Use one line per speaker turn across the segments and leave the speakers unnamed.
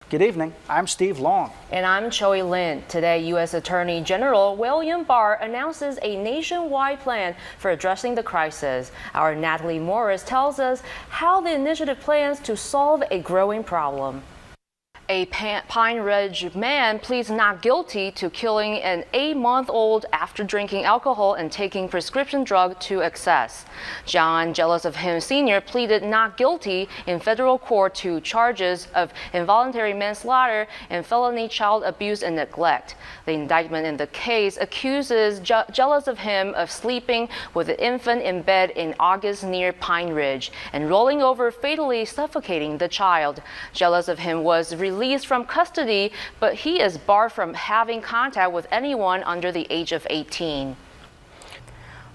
Good evening. I'm Steve Long.
And I'm Choi Lin. Today, U.S. Attorney General William Barr announces a nationwide plan for addressing the crisis. Our Natalie Morris tells us how the initiative plans to solve a growing problem. A Pine Ridge man pleads not guilty to killing an 8-month-old after drinking alcohol and taking prescription drug to excess. John, jealous of him Sr., pleaded not guilty in federal court to charges of involuntary manslaughter and felony child abuse and neglect. The indictment in the case accuses jealous of him of sleeping with an infant in bed in August near Pine Ridge and rolling over, fatally suffocating the child. Jealous of him was released from custody, but he is barred from having contact with anyone under the age of 18.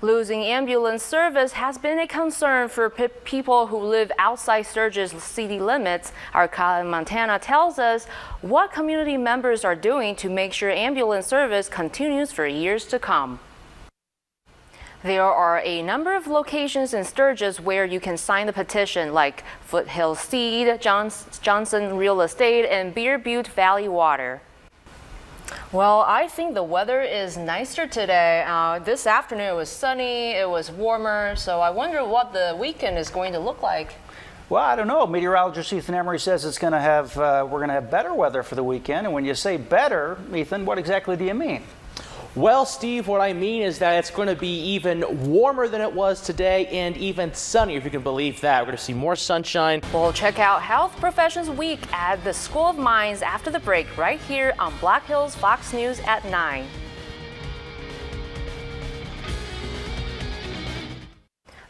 Losing ambulance service has been a concern for people who live outside Sturgis city limits. Our Kyle Montana tells us what community members are doing to make sure ambulance service continues for years to come. There are a number of locations in Sturgis where you can sign the petition, like Foothill Seed, Johnson Real Estate, and Beer Butte Valley Water. Well, I think the weather is nicer today. This afternoon it was sunny, it was warmer, so I wonder what the weekend is going to look like.
Well, I don't know. Meteorologist Ethan Emery says we're going to have better weather for the weekend. And when you say better, Ethan, what exactly do you mean?
Well, Steve, what I mean is that it's going to be even warmer than it was today and even sunnier, if you can believe that. We're going to see more sunshine.
We'll check out Health Professions Week at the School of Mines after the break, right here on Black Hills Fox News at 9.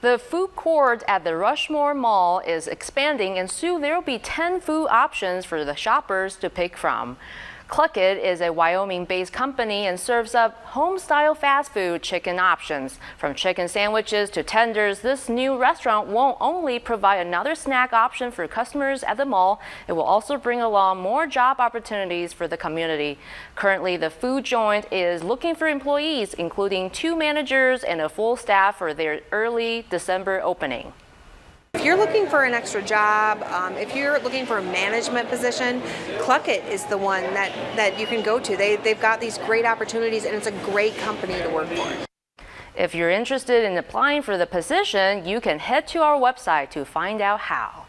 The food court at the Rushmore Mall is expanding, and soon there will be 10 food options for the shoppers to pick from. Cluckett is a Wyoming-based company and serves up home-style fast food chicken options. From chicken sandwiches to tenders, this new restaurant won't only provide another snack option for customers at the mall, it will also bring along more job opportunities for the community. Currently, the food joint is looking for employees, including 2 managers and a full staff for their early December opening.
If you're looking for an extra job, if you're looking for a management position, Cluckett is the one that you can go to. They've got these great opportunities, and it's a great company to work for.
If you're interested in applying for the position, you can head to our website to find out how.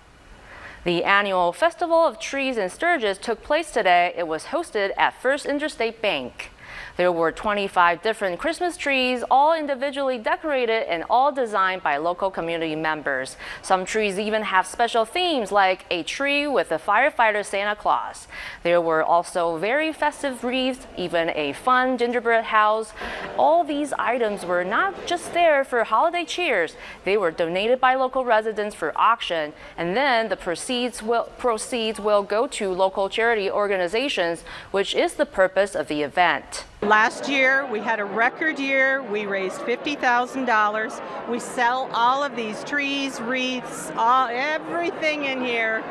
The annual Festival of Trees in Sturgis took place today. It was hosted at First Interstate Bank. There were 25 different Christmas trees, all individually decorated and all designed by local community members. Some trees even have special themes, like a tree with a firefighter Santa Claus. There were also very festive wreaths, even a fun gingerbread house. All these items were not just there for holiday cheers. They were donated by local residents for auction, and then the proceeds will go to local charity organizations, which is the purpose of the event.
Last year, we had a record year. We raised $50,000. We sell all of these trees, wreaths, everything in here.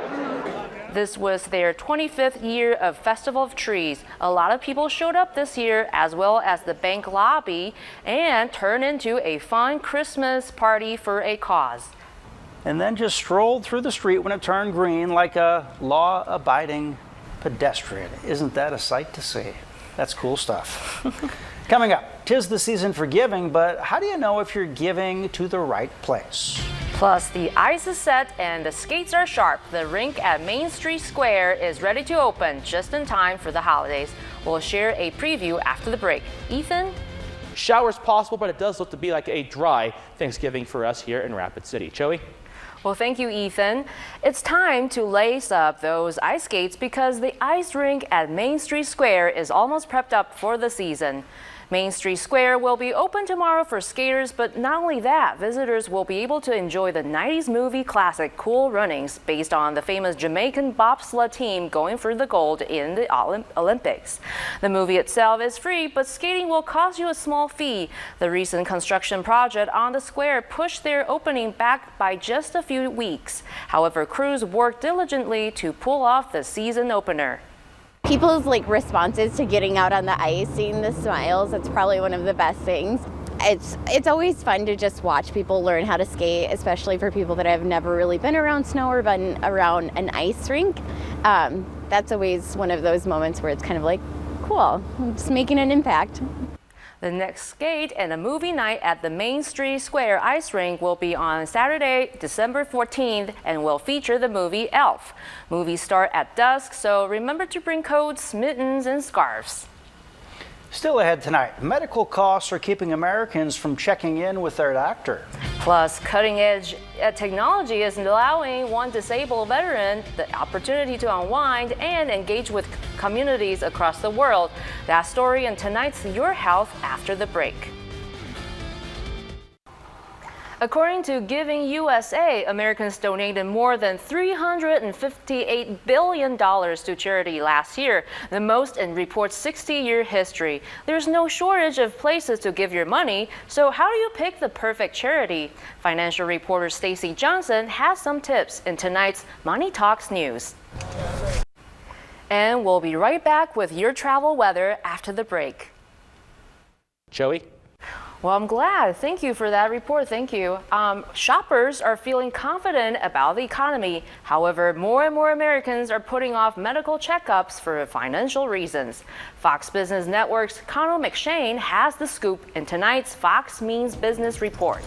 This was their 25th year of Festival of Trees. A lot of people showed up this year, as well as the bank lobby, and turned into a fun Christmas party for a cause.
And then just strolled through the street when it turned green like a law-abiding pedestrian. Isn't that a sight to see? That's cool stuff. Coming up, 'tis the season for giving, but how do you know if you're giving to the right place?
Plus, the ice is set and the skates are sharp. The rink at Main Street Square is ready to open just in time for the holidays. We'll share a preview after the break. Ethan?
Showers possible, but it does look to be like a dry Thanksgiving for us here in Rapid City. Joey?
Well, thank you, Ethan. It's time to lace up those ice skates because the ice rink at Main Street Square is almost prepped up for the season. Main Street Square will be open tomorrow for skaters, but not only that, visitors will be able to enjoy the 90s movie classic Cool Runnings, based on the famous Jamaican bobsled team going for the gold in the Olympics. The movie itself is free, but skating will cost you a small fee. The recent construction project on the square pushed their opening back by just a few weeks. However, crews worked diligently to pull off the season opener.
People's responses to getting out on the ice, seeing the smiles, it's probably one of the best things. It's always fun to just watch people learn how to skate, especially for people that have never really been around snow or been around an ice rink. that's always one of those moments where it's kind of like, cool, I'm just making an impact.
The next skate and a movie night at the Main Street Square Ice Rink will be on Saturday, December 14th, and will feature the movie Elf. Movies start at dusk, so remember to bring coats, mittens, and scarves.
Still ahead tonight, medical costs are keeping Americans from checking in with their doctor.
Plus, cutting-edge technology is allowing one disabled veteran the opportunity to unwind and engage with communities across the world. That story in tonight's Your Health after the break. According to Giving USA, Americans donated more than $358 billion to charity last year, the most in report's 60-year history. There's no shortage of places to give your money, so how do you pick the perfect charity? Financial reporter Stacy Johnson has some tips in tonight's Money Talks News. And we'll be right back with your travel weather after the break.
Joey?
Well, I'm glad. Thank you for that report. Thank you. Shoppers are feeling confident about the economy. However, more and more Americans are putting off medical checkups for financial reasons. Fox Business Network's Connell McShane has the scoop in tonight's Fox Means Business report.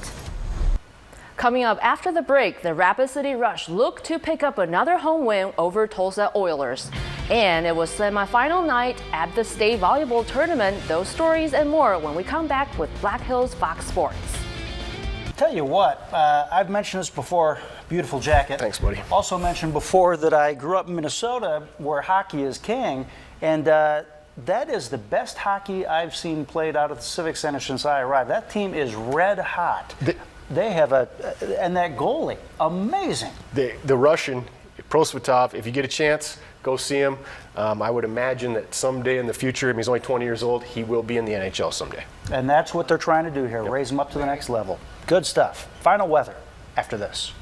Coming up after the break, the Rapid City Rush look to pick up another home win over Tulsa Oilers. And it was semifinal night at the state volleyball tournament. Those stories and more when we come back with Black Hills Fox Sports.
Tell you what, I've mentioned this before, beautiful jacket.
Thanks, buddy.
Also mentioned before that I grew up in Minnesota where hockey is king, and that is the best hockey I've seen played out at the Civic Center since I arrived. That team is red hot. They have and that goalie, amazing.
The Russian, Prosvetov, if you get a chance, go see him. I would imagine that someday in the future, he's only 20 years old, he will be in the NHL someday.
And that's what they're trying to do here, raise him up to the next level. Good stuff. Final weather after this.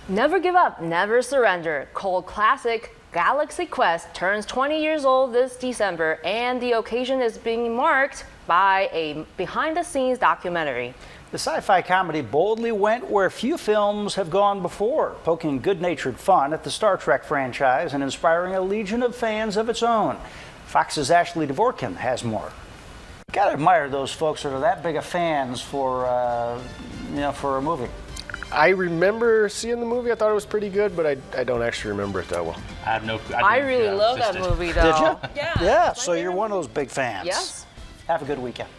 Never give up, never surrender. Cult classic Galaxy Quest turns 20 years old this December, and the occasion is being marked by a behind-the-scenes documentary.
The sci-fi comedy boldly went where few films have gone before, poking good-natured fun at the Star Trek franchise and inspiring a legion of fans of its own. Fox's Ashley Dvorkin has more. Gotta admire those folks that are that big of fans for a movie.
I remember seeing the movie. I thought it was pretty good, but I don't actually remember it that well.
I really love that movie, though.
Did you?
Yeah.
Yeah, so you're one of those big fans.
Yes.
Have a good weekend.